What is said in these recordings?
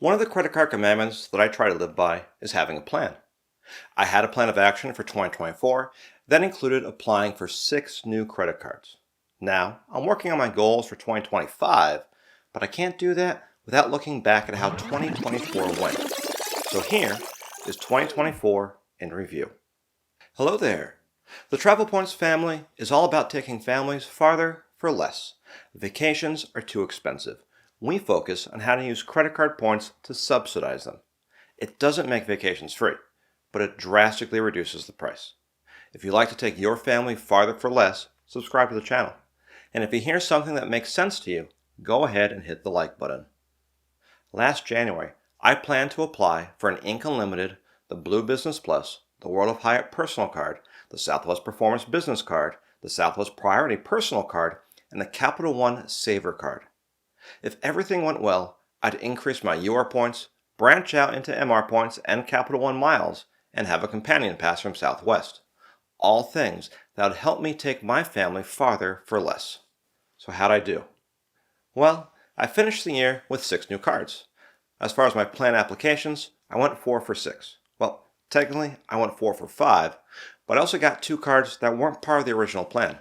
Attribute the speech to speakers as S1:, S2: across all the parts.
S1: One of the credit card commandments that I try to live by is having a plan. I had a plan of action for 2024 that included applying for 6 new credit cards. Now, I'm working on my goals for 2025, but I can't do that without looking back at how 2024 went. So here is 2024 in review. Hello there. The Travel Points family is all about taking families farther for less. Vacations are too expensive. We focus on how to use credit card points to subsidize them. It doesn't make vacations free, but it drastically reduces the price. If you'd like to take your family farther for less, subscribe to the channel. And if you hear something that makes sense to you, go ahead and hit the like button. Last January, I planned to apply for an Ink Unlimited, the Blue Business Plus, the World of Hyatt Personal Card, the Southwest Performance Business Card, the Southwest Priority Personal Card, and the Capital One Savor Card. If everything went well, I'd increase my UR points, branch out into MR points and Capital One miles, and have a companion pass from Southwest. All things that would help me take my family farther for less. So how'd I do? Well, I finished the year with 6 new cards. As far as my plan applications, I went 4 for 6. Well, technically, I went 4 for 5, but I also got 2 cards that weren't part of the original plan.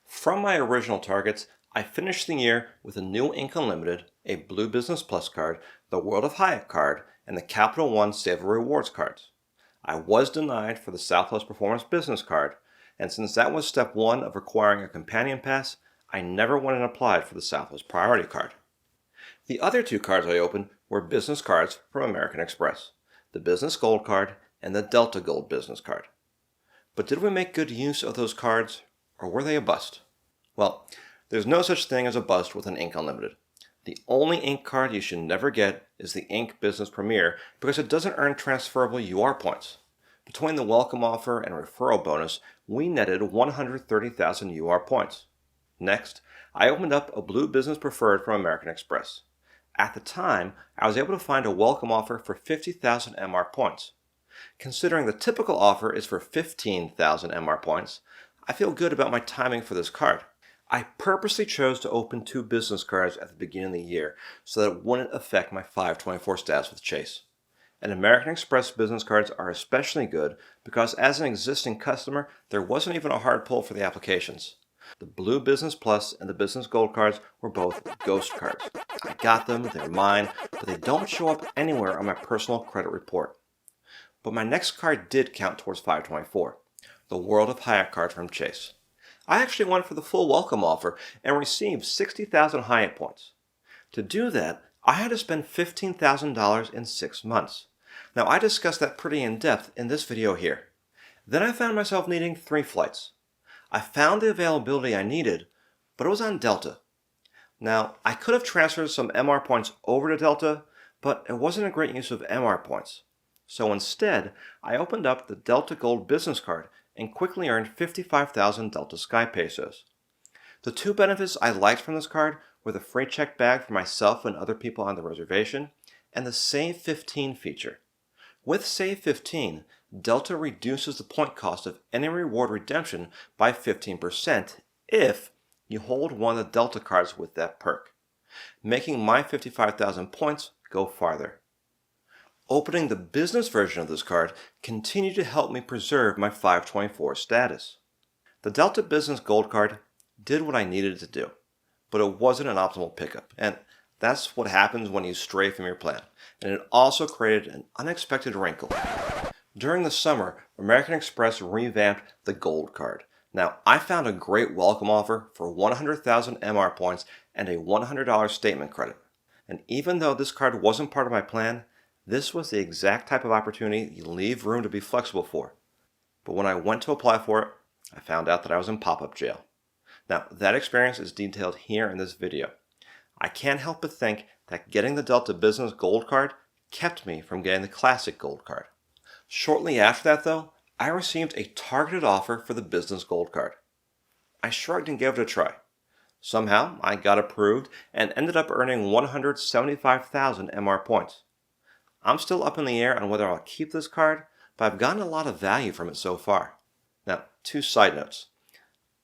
S1: From my original targets, I finished the year with a new Ink Unlimited, a Blue Business Plus card, the World of Hyatt card, and the Capital One Savor Rewards cards. I was denied for the Southwest Performance Business card, and since that was step 1 of requiring a companion pass, I never went and applied for the Southwest Priority card. The other 2 cards I opened were business cards from American Express, the Business Gold card and the Delta Gold Business card. But did we make good use of those cards, or were they a bust? Well, there's no such thing as a bust with an Ink Unlimited. The only Ink card you should never get is the Ink Business Premier because it doesn't earn transferable UR points. Between the welcome offer and referral bonus, we netted 130,000 UR points. Next, I opened up a Blue Business Preferred from American Express. At the time, I was able to find a welcome offer for 50,000 MR points. Considering the typical offer is for 15,000 MR points, I feel good about my timing for this card. I purposely chose to open 2 business cards at the beginning of the year so that it wouldn't affect my 524 status with Chase. And American Express business cards are especially good because as an existing customer, there wasn't even a hard pull for the applications. The Blue Business Plus and the Business Gold cards were both ghost cards. I got them, they're mine, but they don't show up anywhere on my personal credit report. But my next card did count towards 524, the World of Hyatt card from Chase. I actually went for the full welcome offer and received 60,000 Hyatt points. To do that, I had to spend $15,000 in 6 months. Now I discussed that pretty in depth in this video here. Then I found myself needing 3 flights. I found the availability I needed, but it was on Delta. Now, I could have transferred some MR points over to Delta, but it wasn't a great use of MR points. So instead, I opened up the Delta Gold business card and quickly earned 55,000 Delta Sky Pesos. The 2 benefits I liked from this card were the free check bag for myself and other people on the reservation, and the Save 15 feature. With Save 15, Delta reduces the point cost of any reward redemption by 15% if you hold one of the Delta cards with that perk, making my 55,000 points go farther. Opening the business version of this card continued to help me preserve my 524 status. The Delta Business Gold card did what I needed it to do, but it wasn't an optimal pickup, and that's what happens when you stray from your plan, and it also created an unexpected wrinkle. During the summer, American Express revamped the Gold card. Now, I found a great welcome offer for 100,000 MR points and a $100 statement credit, and even though this card wasn't part of my plan, this was the exact type of opportunity you leave room to be flexible for. But when I went to apply for it, I found out that I was in pop-up jail. Now, that experience is detailed here in this video. I can't help but think that getting the Delta Business Gold card kept me from getting the Classic Gold card. Shortly after that, though, I received a targeted offer for the Business Gold card. I shrugged and gave it a try. Somehow, I got approved and ended up earning 175,000 MR points. I'm still up in the air on whether I'll keep this card, but I've gotten a lot of value from it so far. Now, 2 side notes.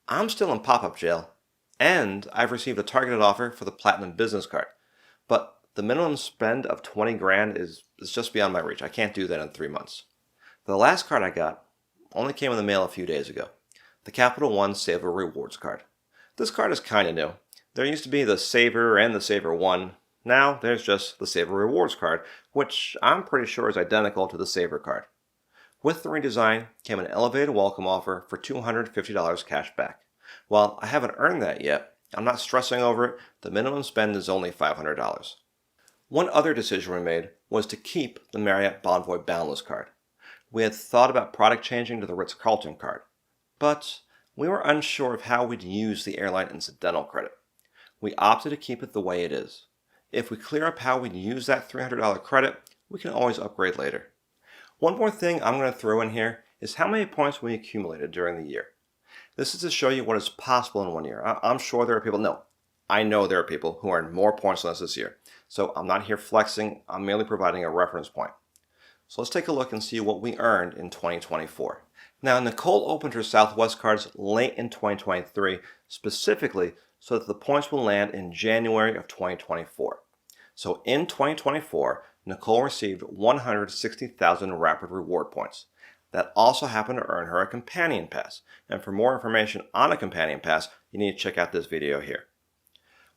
S1: I'm still in pop-up jail, and I've received a targeted offer for the Platinum Business card. But The minimum spend of 20 grand is just beyond my reach. I can't do that in 3 months. The last card I got only came in the mail a few days ago. The Capital One Savor Rewards card. This card is kind of new. There used to be the Savor and the Savor One. Now there's just the Savor Rewards card, which I'm pretty sure is identical to the Savor card. With the redesign came an elevated welcome offer for $250 cash back. While I haven't earned that yet, I'm not stressing over it. The minimum spend is only $500. One other decision we made was to keep the Marriott Bonvoy Boundless card. We had thought about product changing to the Ritz-Carlton card, but we were unsure of how we'd use the airline incidental credit. We opted to keep it the way it is. If we clear up how we'd use that $300 credit, we can always upgrade later. One more thing I'm going to throw in here is how many points we accumulated during the year. This is to show you what is possible in 1 year. I'm sure there are people, no, I know there are people who earned more points than us this year. So I'm not here flexing, I'm merely providing a reference point. So let's take a look and see what we earned in 2024. Now, Nicole opened her Southwest cards late in 2023, specifically so that the points will land in January of 2024. So in 2024, Nicole received 160,000 rapid reward points. That also happened to earn her a companion pass. And for more information on a companion pass, you need to check out this video here.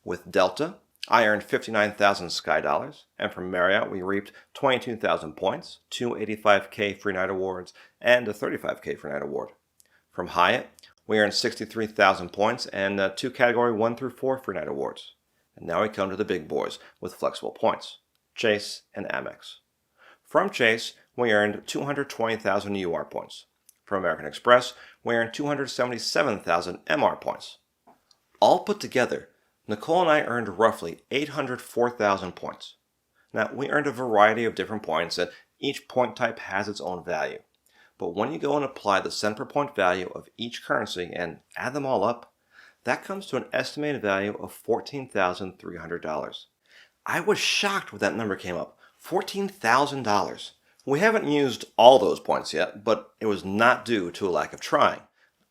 S1: With Delta, I earned 59,000 Sky Dollars, and from Marriott we reaped 22,000 points, 2 85K free night awards, and a 35K free night award. From Hyatt, we earned 63,000 points and 2 category 1 through 4 free night awards. And now we come to the big boys with flexible points, Chase and Amex. From Chase, we earned 220,000 UR points. From American Express, we earned 277,000 MR points. All put together, Nicole and I earned roughly 804,000 points. Now, we earned a variety of different points, and each point type has its own value. But when you go and apply the cent per point value of each currency and add them all up, that comes to an estimated value of $14,300. I was shocked when that number came up, $14,000. We haven't used all those points yet, but it was not due to a lack of trying.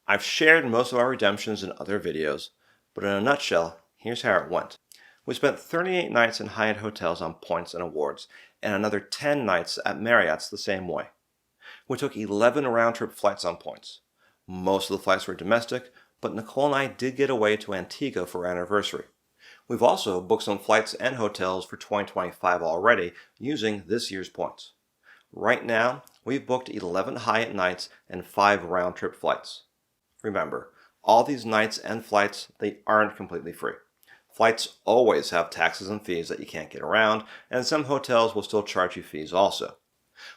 S1: I've shared most of our redemptions in other videos, but in a nutshell, here's how it went. We spent 38 nights in Hyatt hotels on points and awards, and another 10 nights at Marriott's the same way. We took 11 round-trip flights on points. Most of the flights were domestic, but Nicole and I did get away to Antigua for our anniversary. We've also booked some flights and hotels for 2025 already using this year's points. Right now, we've booked 11 Hyatt nights and 5 round-trip flights. Remember, all these nights and flights, they aren't completely free. Flights always have taxes and fees that you can't get around, and some hotels will still charge you fees also.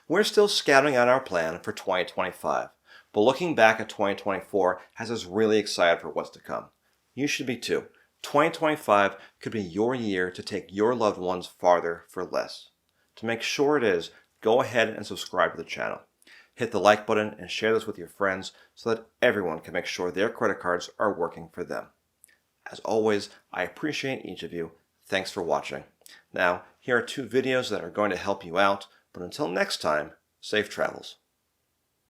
S1: We're still scouting out our plan for 2025, but looking back at 2024 has us really excited for what's to come. You should be too. 2025 could be your year to take your loved ones farther for less. To make sure it is, go ahead and subscribe to the channel. Hit the like button and share this with your friends so that everyone can make sure their credit cards are working for them. As always, I appreciate each of you. Thanks for watching. Now, here are 2 videos that are going to help you out, but until next time, safe travels.